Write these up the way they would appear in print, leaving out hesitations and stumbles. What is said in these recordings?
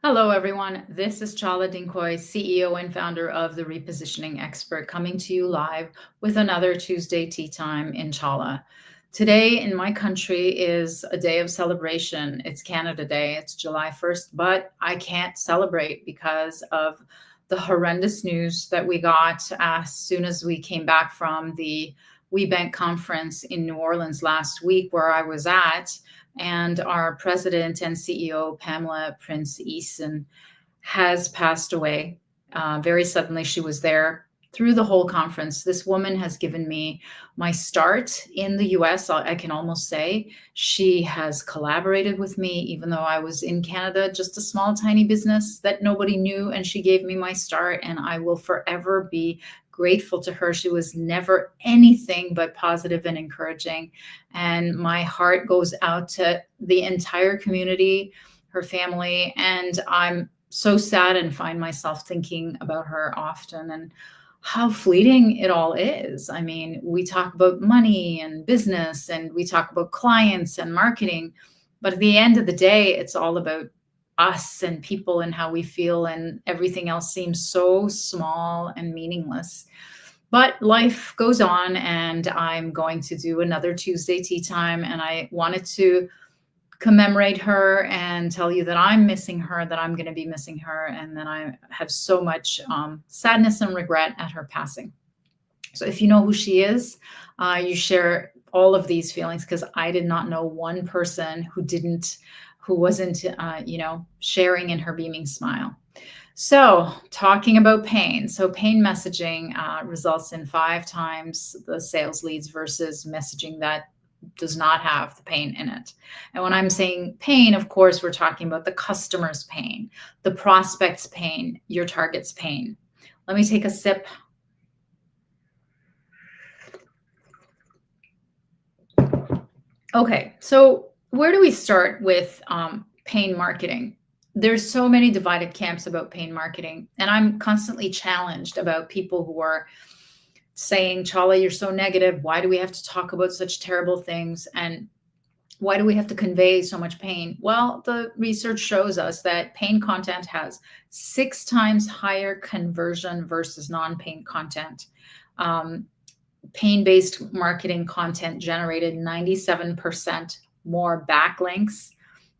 Hello, everyone. This is Chala Dinkoy, CEO and founder of The Repositioning Expert, coming to you live with another Tuesday Tea Time in Chala. Today in my country is a day of celebration. It's Canada Day. It's July 1st, but I can't celebrate because of the horrendous news that we got as soon as we came back from the WeBank conference in New Orleans last week, where I was at. And our president and CEO, Pamela Prince Eason, has passed away very suddenly. She was there through the whole conference. This woman has given me my start in the US. I can almost say she has collaborated with me, even though I was in Canada, just a small, tiny business that nobody knew. And she gave me my start, and I will forever be grateful to her. She was never anything but positive and encouraging. And my heart goes out to the entire community, her family. And I'm so sad and find myself thinking about her often and how fleeting it all is. I mean, we talk about money and business, and we talk about clients and marketing, but at the end of the day, it's all about us and people and how we feel, and everything else seems so small and meaningless. But life goes on, and I'm going to do another Tuesday Tea Time, and I wanted to commemorate her and tell you that I'm missing her, that I'm going to be missing her, and that I have so much sadness and regret at her passing. So if you know who she is, you share all of these feelings, because I did not know one person who wasn't, sharing in her beaming smile. So talking about pain. So pain messaging results in 5 times the sales leads versus messaging that does not have the pain in it. And when I'm saying pain, of course, we're talking about the customer's pain, the prospect's pain, your target's pain. Let me take a sip. Okay, so where do we start with pain marketing? There's so many divided camps about pain marketing, and I'm constantly challenged about people who are saying, Chala, you're so negative. Why do we have to talk about such terrible things? And why do we have to convey so much pain? Well, the research shows us that pain content has 6 times higher conversion versus non-pain content. Pain-based marketing content generated 97% more backlinks,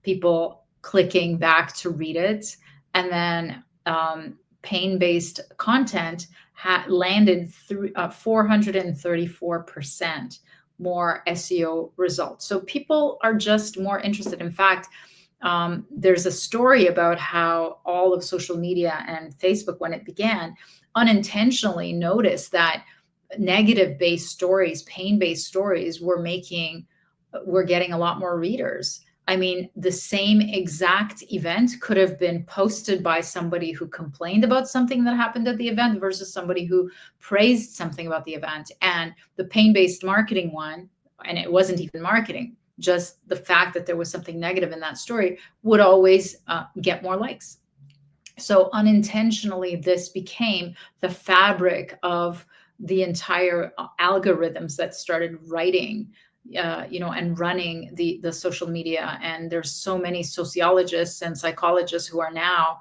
people clicking back to read it. And then pain-based content landed 434% more SEO results. So people are just more interested. In fact, there's a story about how all of social media and Facebook, when it began, unintentionally noticed that negative-based stories, pain-based stories were getting a lot more readers. I mean, the same exact event could have been posted by somebody who complained about something that happened at the event versus somebody who praised something about the event. And the pain-based marketing one, and it wasn't even marketing, just the fact that there was something negative in that story, would always get more likes. So unintentionally, this became the fabric of the entire algorithms that started writing and running the social media. And there's so many sociologists and psychologists who are now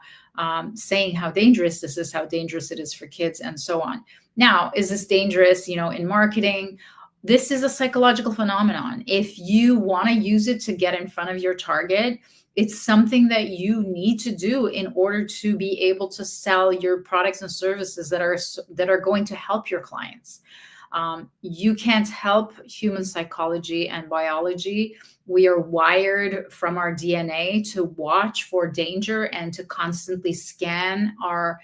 saying how dangerous this is, how dangerous it is for kids, and so on. Now, is this dangerous, in marketing? This is a psychological phenomenon. If you want to use it to get in front of your target, it's something that you need to do in order to be able to sell your products and services that are going to help your clients. You can't help human psychology and biology. We are wired from our DNA to watch for danger and to constantly scan our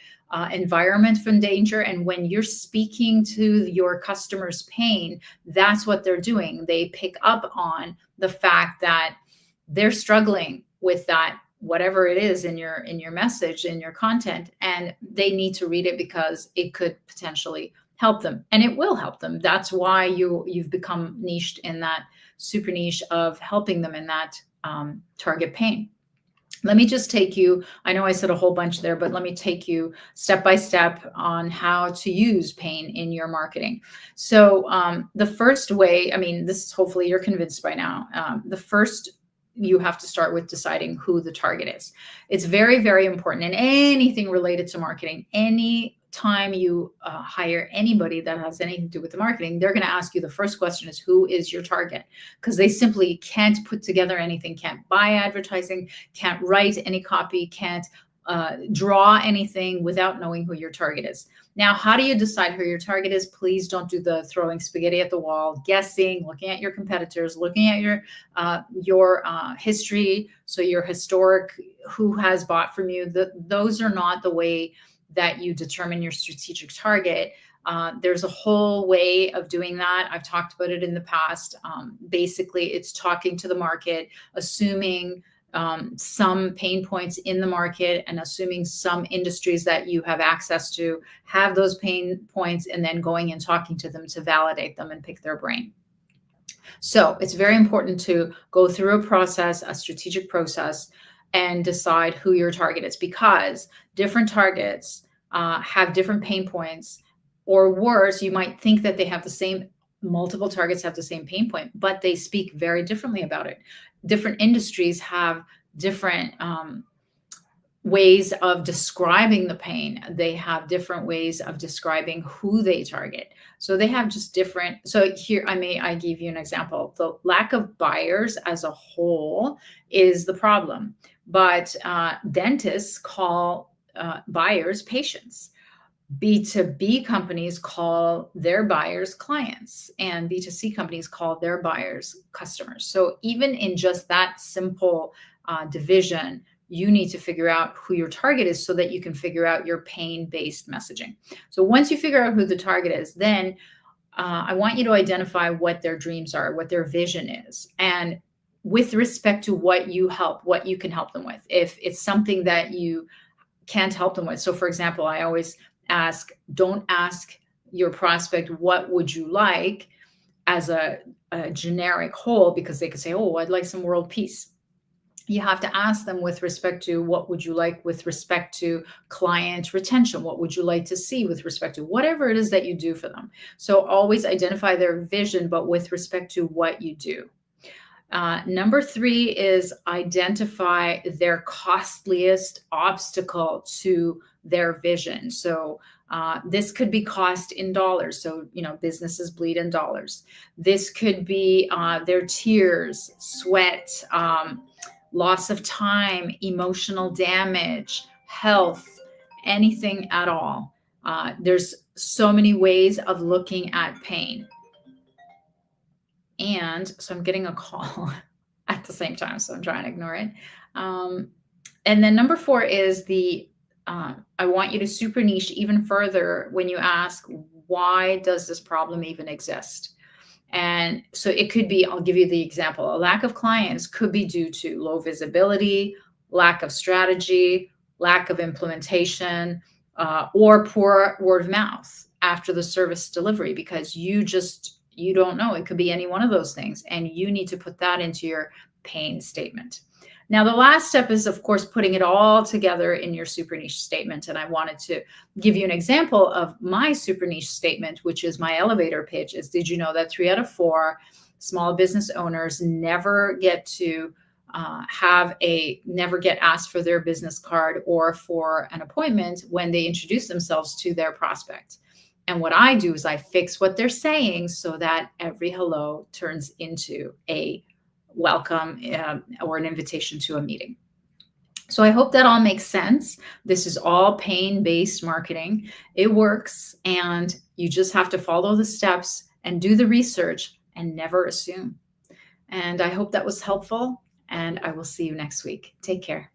environment from danger. And when you're speaking to your customer's pain, that's what they're doing. They pick up on the fact that they're struggling with that, whatever it is in your message, in your content, and they need to read it because it could potentially help them, and it will help them. That's why you've become niched in that super niche of helping them in that target pain. Let me just take you, I know I said a whole bunch there, but let me take you step by step on how to use pain in your marketing. So the first way, I mean, this hopefully you're convinced by now. The first you have to start with deciding who the target is. It's very, very important in anything related to marketing. Any time you hire anybody that has anything to do with the marketing, they're going to ask you, the first question is, who is your target? Because they simply can't put together anything, can't buy advertising, can't write any copy, can't draw anything without knowing who your target is. Now, how do you decide who your target is? Please don't do the throwing spaghetti at the wall, guessing, looking at your competitors, looking at your history. So your historic, who has bought from you. Those are not the way that you determine your strategic target. There's a whole way of doing that. I've talked about it in the past. Basically, it's talking to the market, assuming some pain points in the market, and assuming some industries that you have access to have those pain points, and then going and talking to them to validate them and pick their brain. So it's very important to go through a process, a strategic process, and decide who your target is, because different targets have different pain points, or worse, you might think that they have the same, multiple targets have the same pain point, but they speak very differently about it. Different industries have different ways of describing the pain. They have different ways of describing who they target. So they have just different. So here, I give you an example. The lack of buyers as a whole is the problem, but dentists call buyers patients. B2B companies call their buyers clients, and B2C companies call their buyers customers. So even in just that simple division, you need to figure out who your target is so that you can figure out your pain-based messaging. So once you figure out who the target is, then I want you to identify what their dreams are, what their vision is, and with respect to what you can help them with. If it's something that you can't help them with. So for example, I always don't ask your prospect, what would you like, as a generic whole, because they could say, oh, I'd like some world peace. You have to ask them with respect to, what would you like with respect to client retention? What would you like to see with respect to whatever it is that you do for them? So always identify their vision, but with respect to what you do. Number 3 is identify their costliest obstacle to their vision. So this could be cost in dollars. So, businesses bleed in dollars. This could be their tears, sweat, loss of time, emotional damage, health, anything at all. There's so many ways of looking at pain. And so I'm getting a call at the same time, so I'm trying to ignore it. And then number 4 is I want you to super niche even further when you ask, why does this problem even exist? And so it could be, I'll give you the example, a lack of clients could be due to low visibility, lack of strategy, lack of implementation, or poor word of mouth after the service delivery, because you don't know. It could be any one of those things, and you need to put that into your pain statement. Now, the last step is, of course, putting it all together in your super niche statement. And I wanted to give you an example of my super niche statement, which is my elevator pitch. Is, did you know that 3 out of 4 small business owners never get to never get asked for their business card or for an appointment when they introduce themselves to their prospect? And what I do is I fix what they're saying so that every hello turns into a welcome or an invitation to a meeting. So I hope that all makes sense. This is all pain-based marketing. It works, and you just have to follow the steps and do the research and never assume. And I hope that was helpful, and I will see you next week. Take care.